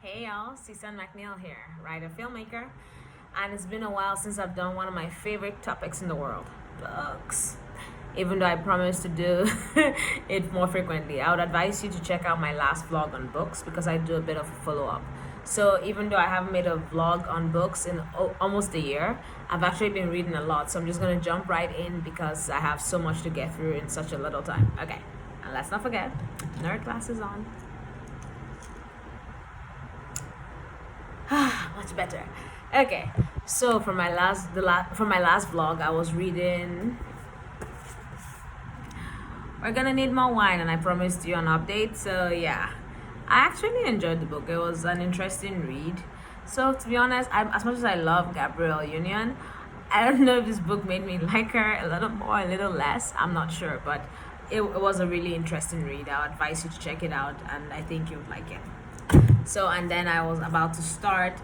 Hey y'all, Sisan here, writer, filmmaker, and it's been a while since I've done one of my favorite topics in the world, books. Even though I promise to do it more frequently, I would advise you to check out my last vlog on books because I do a bit of follow up. So even though I haven't made a vlog on books in almost a year, I've actually been reading a lot. So I'm just gonna jump right in because I have so much to get through in such a little time. Okay, and let's not forget, nerd classes on. Much better. Okay, so for my last vlog, I was reading. We're gonna need more wine, and I promised you an update. So yeah, I actually enjoyed the book. It was an interesting read. So to be honest, as much as I love Gabrielle Union, I don't know if this book made me like her a little more, a little less. I'm not sure, but it was a really interesting read. I would advise you to check it out, and I think you would like it. So, and then I was about to start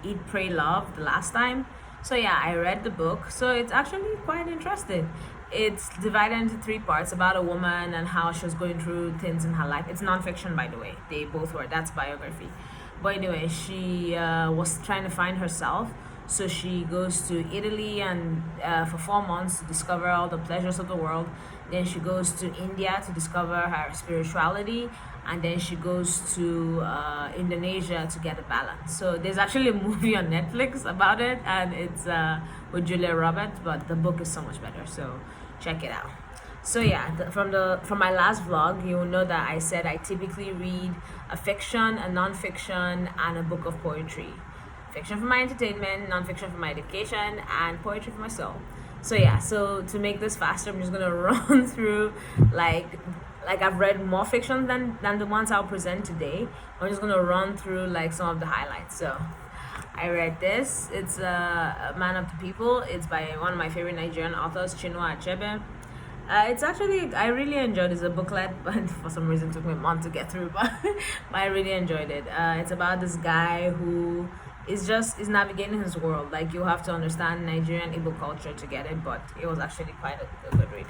Eat, Pray, Love the last time. So yeah, I read the book. So it's actually quite interesting. It's divided into three parts about a woman and how she was going through things in her life. It's nonfiction, by the way. They both were. That's biography. But anyway, she was trying to find herself. So she goes to Italy and for 4 months to discover all the pleasures of the world. Then she goes to India to discover her spirituality, and then she goes to Indonesia to get a balance. So there's actually a movie on Netflix about it, and it's with Julia Roberts, but the book is so much better. So check it out. So yeah, from my last vlog, you'll know that I said I typically read a fiction, a non-fiction, and a book of poetry. Fiction for my entertainment, non-fiction for my education, and poetry for my soul. So yeah, so to make this faster, I'm just gonna run through like I've read more fiction than the ones I'll present today. I'm just gonna run through like some of the highlights. So I read this. It's a Man of the People. It's by one of my favorite Nigerian authors, Chinua Achebe. It's actually, I really enjoyed it. It's a booklet, but for some reason it took me a month to get through, but I really enjoyed it. It's about this guy who is navigating his world. Like, you have to understand Nigerian Igbo culture to get it, but it was actually quite a good read.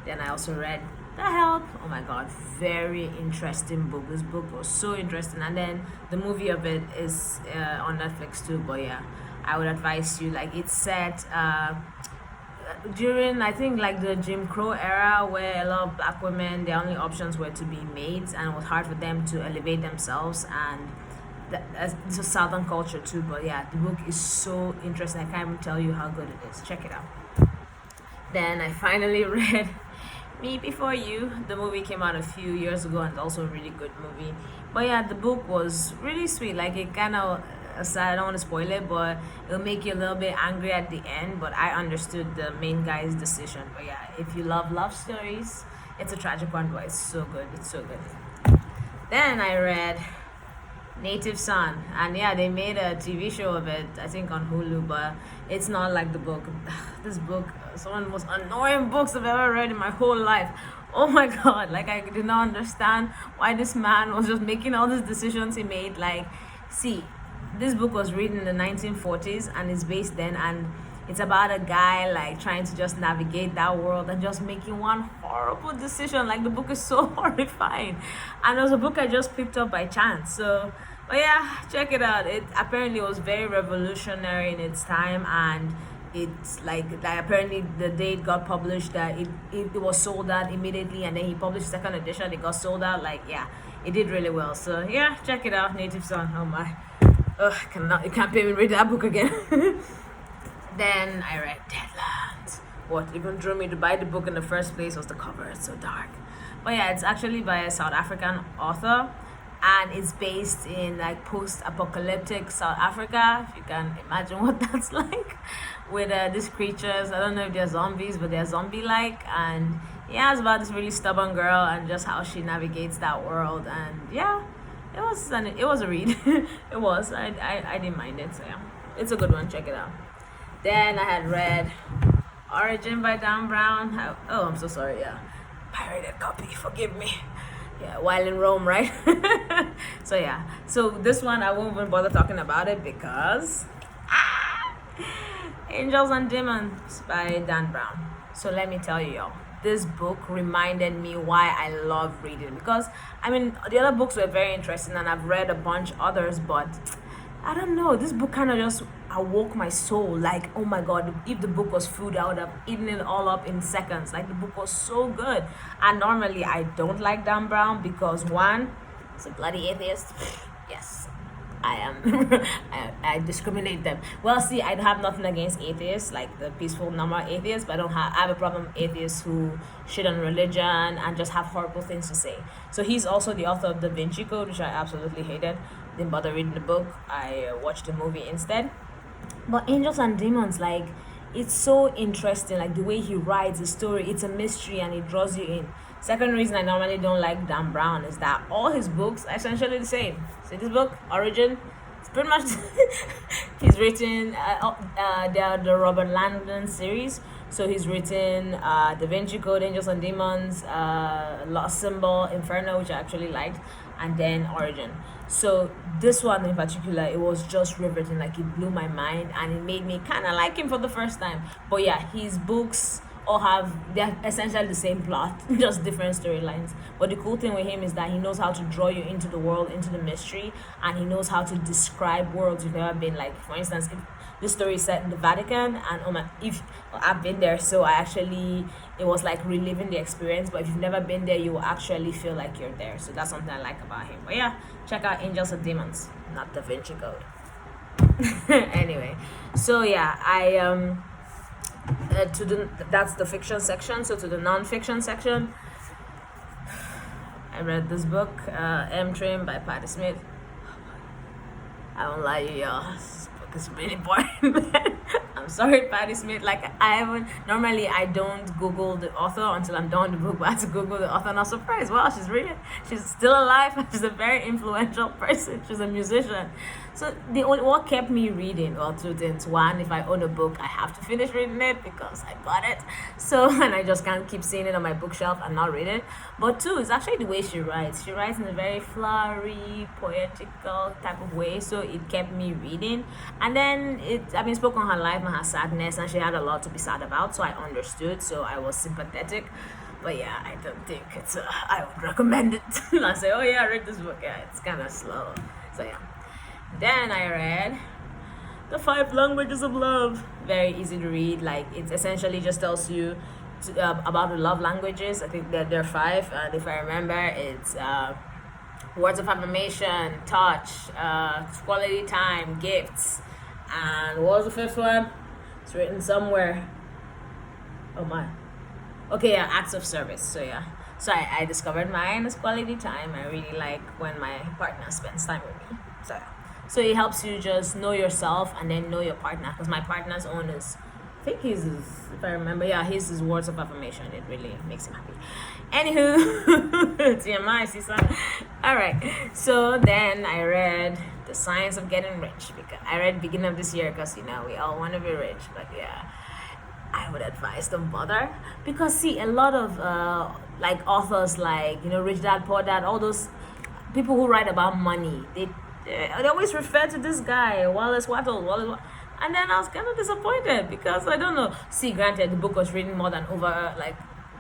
Then I also read The Help. Oh my god, very interesting book. This book was so interesting, and then the movie of it is on Netflix too. But yeah, I would advise you. Like, it's set during, I think, like the Jim Crow era, where a lot of black women, their only options were to be maids, and it was hard for them to elevate themselves. And it's a southern culture too. But yeah, the book is so interesting. I can't even tell you how good it is. Check it out. Then I finally read Me Before You. The movie came out a few years ago, and it's also a really good movie. But yeah, the book was really sweet. Like, it kind of sad. I don't want to spoil it, but it'll make you a little bit angry at the end. But I understood the main guy's decision. But yeah, if you love stories, it's a tragic one, but it's so good. It's so good. Then I read Native Son, and yeah, they made a TV show of it, I think on Hulu, but it's not like the book. This book is one of the most annoying books I've ever read in my whole life. Oh my god, like, I did not understand why this man was just making all these decisions he made. Like, see, this book was written in the 1940s and it's based then, and it's about a guy like trying to just navigate that world and just making one horrible decision. Like, the book is so horrifying, and it was a book I just picked up by chance. So, but yeah, check it out. It apparently was very revolutionary in its time, and it's like apparently the day it got published, that it was sold out immediately, and then he published second edition, it got sold out. Like, yeah, it did really well. So yeah, check it out. Native Son. Oh my, you can't pay me to read that book again. Then I read Deadlands. What even drew me to buy the book in the first place was the cover. It's so dark. But yeah, it's actually by a South African author, and it's based in like post-apocalyptic South Africa, if you can imagine what that's like, with these creatures. I don't know if they're zombies, but they're zombie-like. And yeah, it's about this really stubborn girl and just how she navigates that world. And yeah, it was a read. It was. I didn't mind it. So yeah, it's a good one. Check it out. Then I had read Origin by Dan Brown. Oh, I'm so sorry. Yeah, pirated copy. Forgive me. Yeah, while in Rome, right? So yeah, so this one I won't even bother talking about it because Angels and Demons by Dan Brown. So let me tell you, y'all, this book reminded me why I love reading, because I mean the other books were very interesting and I've read a bunch others, but I don't know, this book kind of just awoke my soul. Like, oh my god, if the book was food, I would have eaten it all up in seconds. Like, the book was so good. And normally I don't like Dan Brown because one, he's a bloody atheist. Yes, I am. I discriminate them. Well, see, I have nothing against atheists, like the peaceful, normal atheists, but I have a problem with atheists who shit on religion and just have horrible things to say. So he's also the author of Da Vinci Code, which I absolutely hated. Didn't bother reading the book. I watched the movie instead. But Angels and Demons, like, it's so interesting. Like, the way he writes the story, it's a mystery and it draws you in. Second reason I normally don't like Dan Brown is that all his books are essentially the same. See this book, Origin? It's pretty much he's written the Robert Langdon series. So he's written Da Vinci Code, Angels and Demons, Lost Symbol, Inferno, which I actually liked, and then Origin. So this one in particular, it was just riveting. Like, it blew my mind and it made me kind of like him for the first time. But yeah, his books all they're essentially the same plot, just different storylines. But the cool thing with him is that he knows how to draw you into the world, into the mystery, and he knows how to describe worlds you've never been. Like, for instance, if this story is set in the Vatican, and if I've been there, so it was like reliving the experience. But if you've never been there, you will actually feel like you're there. So that's something I like about him. But yeah, check out Angels and Demons, not Da Vinci Code. Anyway, so yeah, that's the fiction section. So to the non-fiction section, I read this book, M Train by Patti Smith. I won't lie to you, y'all. This book is really boring. I'm sorry, Patti Smith. Like, normally I don't Google the author until I'm done with the book, but I had to Google the author and I was surprised. Wow, she's still alive. She's a very influential person. She's a musician. So what kept me reading, well, two things. One, if I own a book, I have to finish reading it because I bought it. So, and I just can't keep seeing it on my bookshelf and not read it. But two, it's actually the way she writes. She writes in a very flowery, poetical type of way. So it kept me reading. And then spoke on her life and her sadness, and she had a lot to be sad about. So I understood. So I was sympathetic. But yeah, I don't think I would recommend it. I say, oh yeah, I read this book. Yeah, it's kind of slow. So yeah. Then I read The 5 Languages of Love. Very easy to read. Like, it essentially just tells you about the love languages. I think that there are 5, and if I remember, it's words of affirmation, touch, quality time, gifts, and what was the 5th one? It's written somewhere. Oh my. Okay, yeah, acts of service. So yeah. So I discovered mine as quality time. I really like when my partner spends time with me. So it helps you just know yourself and then know your partner. Because my partner's own is, I think if I remember, yeah, his words of affirmation. It really makes him happy. Anywho, TMI, Sisan. Alright, so then I read The Science of Getting Rich. Because I read beginning of this year because, we all want to be rich. But yeah, I would advise don't bother. Because, see, a lot of, authors like, Rich Dad, Poor Dad, all those people who write about money, they always refer to this guy, Wallace Waddle, and then I was kind of disappointed because I don't know. See, granted, the book was written more than over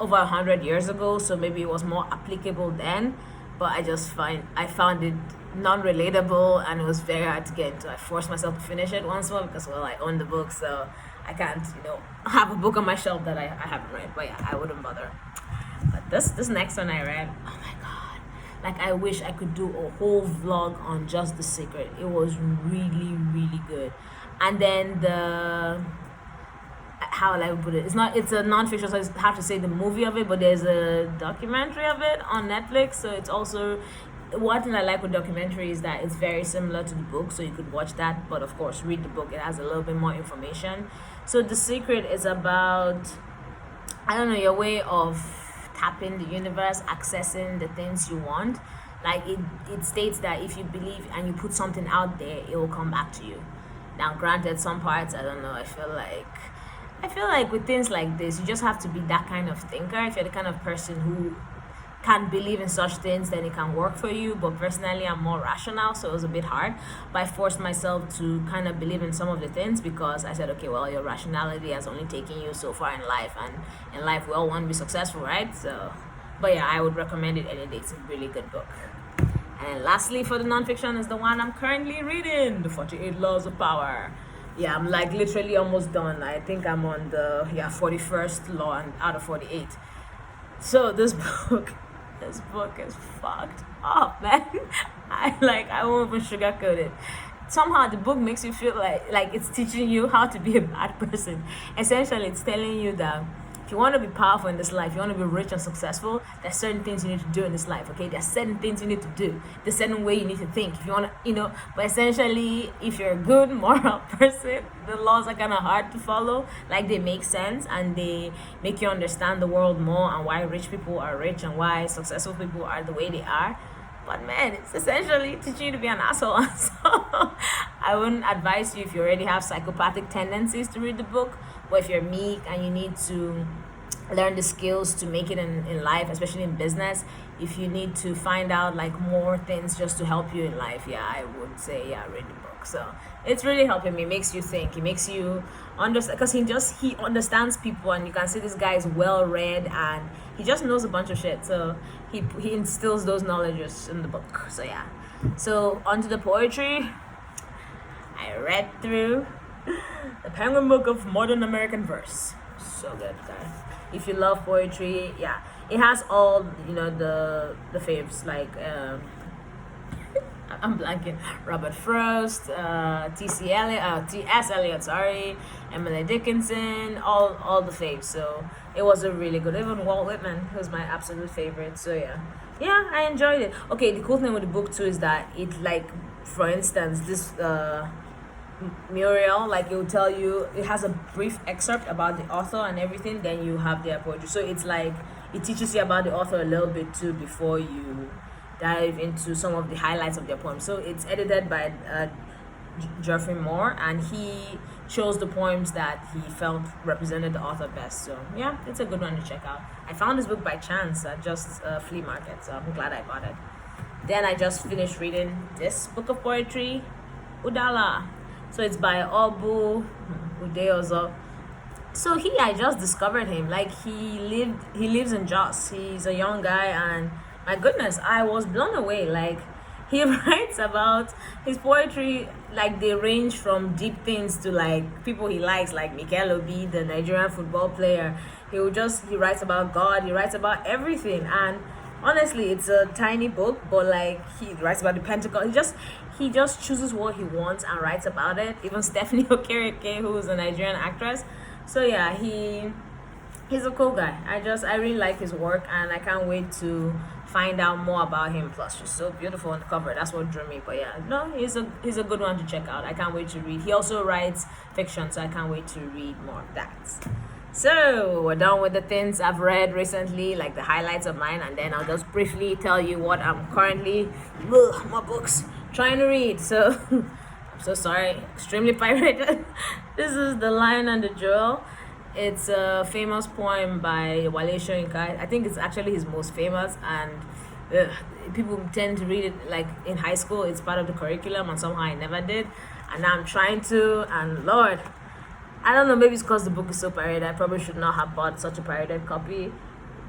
100 years ago, so maybe it was more applicable then. But I found it non-relatable, and it was very hard to get into. I forced myself to finish it once more because I own the book, so I can't have a book on my shelf that I haven't read. But yeah, I wouldn't bother. But this next one I read, oh my god. Like, I wish I could do a whole vlog on just The Secret. It was really, really good. And then how will I put it? It's a non-fiction, so I have to say the movie of it, but there's a documentary of it on Netflix. So it's also, one thing I like with documentary is that it's very similar to the book, so you could watch that, but of course read the book. It has a little bit more information. So The Secret is about, I don't know, your way of tapping the universe, accessing the things you want. Like, it states that if you believe and you put something out there, it will come back to you. Now, granted, some parts, I don't know, I feel like with things like this, you just have to be that kind of thinker. If you're the kind of person who can't believe in such things, then it can work for you. But personally, I'm more rational, so it was a bit hard. But I forced myself to kind of believe in some of the things because I said, okay, well, your rationality has only taken you so far in life, and in life we all want to be successful, right? So, but yeah, I would recommend it any day. It's a really good book. And lastly, for the nonfiction is the one I'm currently reading, The 48 Laws of Power. Yeah, I'm like literally almost done. I think I'm on the 41st law and out of 48. So this book is fucked up, man. I won't even sugarcoat it. Somehow the book makes you feel like it's teaching you how to be a bad person. Essentially, it's telling you that if you want to be powerful in this life, you want to be rich and successful, there's certain things you need to do in this life, okay? There's certain things you need to do. There's a certain way you need to think. If you want to, but essentially, if you're a good moral person, the laws are kind of hard to follow. Like, they make sense and they make you understand the world more and why rich people are rich and why successful people are the way they are. But man, it's essentially teaching you to be an asshole. So I wouldn't advise you if you already have psychopathic tendencies to read the book. But if you're meek and you need to learn the skills to make it in life, especially in business, if you need to find out like more things just to help you in life, yeah, I would say, yeah, read the book. So it's really helping me. It makes you think. It makes you understand, because he understands people, and you can see this guy is well read and he just knows a bunch of shit. So he instills those knowledges in the book. So yeah. So onto the poetry. I read through the Penguin Book of Modern American Verse. So good, guys. If you love poetry, yeah, it has all the faves like I'm blanking. Robert Frost, T.S. Eliot, sorry, Emily Dickinson, all the faves. So it was a really good. Even Walt Whitman was my absolute favorite. So yeah, I enjoyed it. Okay, the cool thing with the book too is that it, like, for instance, this Muriel, like, it will tell you, it has a brief excerpt about the author and everything, then you have their poetry. So it's like it teaches you about the author a little bit too before you dive into some of the highlights of their poems. So it's edited by Geoffrey Moore, and he chose the poems that he felt represented the author best. So yeah, it's a good one to check out. I found this book by chance at just a flea market, so I'm glad I bought it. Then I just finished reading this book of poetry, Udala. So it's by Obu Udeozo. So I just discovered him. Like, he lives in Jos. He's a young guy, and my goodness, I was blown away. Like, he writes about his poetry, like, they range from deep things to like people he likes, like Mikel Obi, the Nigerian football player. He writes about God, he writes about everything. And honestly, it's a tiny book, but like, he writes about the Pentecost. He just chooses what he wants and writes about it. Even Stephanie Okereke, who is a Nigerian actress. So yeah, he's a cool guy. I really like his work, and I can't wait to find out more about him. Plus, she's so beautiful on the cover. That's what drew me. But yeah, no, he's a good one to check out. I can't wait to read. He also writes fiction, so I can't wait to read more of that. So we're done with the things I've read recently, like the highlights of mine, and then I'll just briefly tell you what I'm currently my books trying to read. So I'm so sorry, extremely pirated. This is The Lion and the Jewel. It's a famous poem by Wale Soyinka. I think it's actually his most famous, and people tend to read it like in high school. It's part of the curriculum, and somehow I never did, and now I'm trying to. And Lord, I don't know, maybe it's because the book is so pirated. I probably should not have bought such a pirated copy,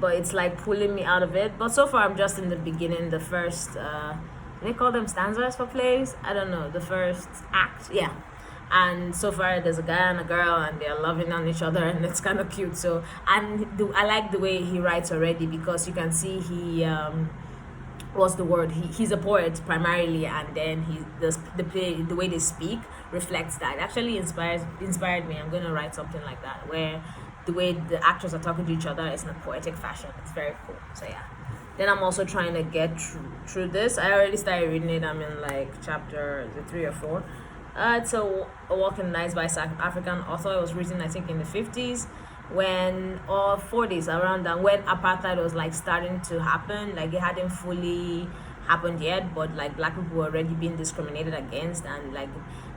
but it's like pulling me out of it. But so far, I'm just in the beginning, the first, they call them stanzas for plays? I don't know, the first act, yeah. And so far, there's a guy and a girl, and they're loving on each other, and it's kind of cute. So, and I like the way he writes already, because you can see what's the word? He's a poet primarily, and then the way they speak reflects that. It actually inspired me. I'm gonna write something like that, where the way the actors are talking to each other is in a poetic fashion. It's very cool. So yeah. Then I'm also trying to get through this. I already started reading it. I'm in like chapter 3 or 4. It's a Walk in the Night by South African author. It was written, I think, in the 50s or 40s, around then, when apartheid was like starting to happen. Like, it hadn't fully happened yet, but like black people were already being discriminated against, and like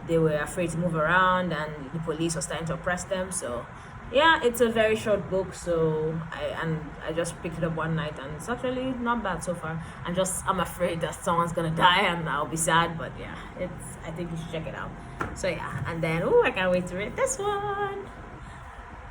they were afraid to move around, and the police were starting to oppress them. So Yeah, it's a very short book, so I just picked it up one night, and it's actually not bad so far. I'm afraid that someone's gonna die, and I'll be sad, but yeah, it's I think you should check it out. So yeah, and then I can't wait to read this one.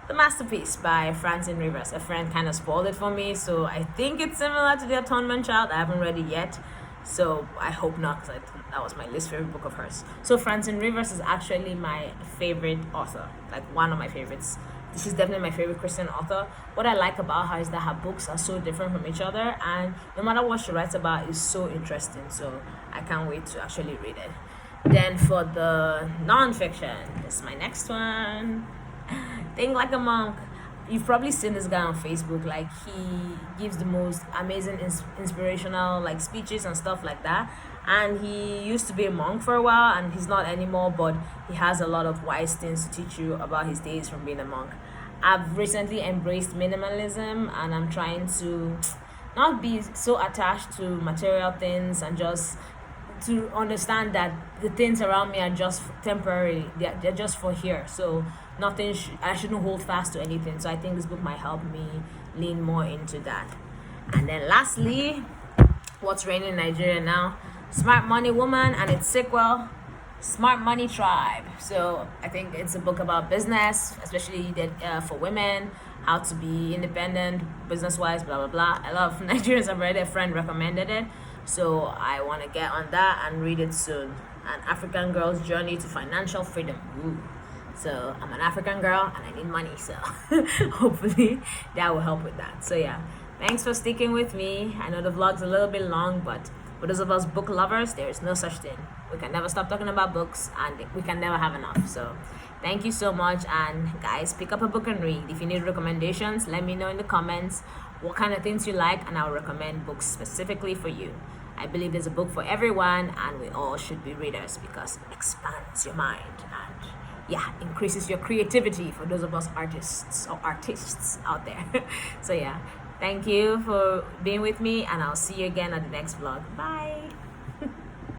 The Masterpiece by Francine Rivers. A friend kind of spoiled it for me, so I think it's similar to The Atonement Child. I haven't read it yet, so I hope not, because that was my least favorite book of hers. So Francine Rivers is actually my favorite author, like one of my favorites. She's definitely my favorite Christian author. What I like about her is that her books are so different from each other, and no matter what she writes about is so interesting. So I can't wait to actually read it. Then for the nonfiction, this is my next one. Think Like a Monk. You've probably seen this guy on Facebook. Like, he gives the most amazing inspirational like speeches and stuff like that. And he used to be a monk for a while, and he's not anymore. But he has a lot of wise things to teach you about his days from being a monk. I've recently embraced minimalism, and I'm trying to not be so attached to material things, and just to understand that the things around me are just temporary. They're just for here. So I shouldn't hold fast to anything. So I think this book might help me lean more into that. And then lastly, what's reigning in Nigeria now? Smart Money Woman and its sequel, Smart Money Tribe. So I think it's a book about business, especially for women, how to be independent, business wise, blah blah blah. I love Nigerians. I've read it. A friend recommended it, so I want to get on that and read it soon. An African Girl's Journey to Financial Freedom. Ooh. So I'm an African girl and I need money, so hopefully that will help with that. So yeah, thanks for sticking with me. I know the vlog's a little bit long, but for those of us book lovers, there is no such thing. We can never stop talking about books, and we can never have enough. So thank you so much, and guys, pick up a book and read. If you need recommendations, let me know in the comments what kind of things you like, and I'll recommend books specifically for you. I believe there's a book for everyone, and we all should be readers because it expands your mind and yeah, increases your creativity for those of us artists out there. So yeah, thank you for being with me, and I'll see you again at the next vlog. Bye.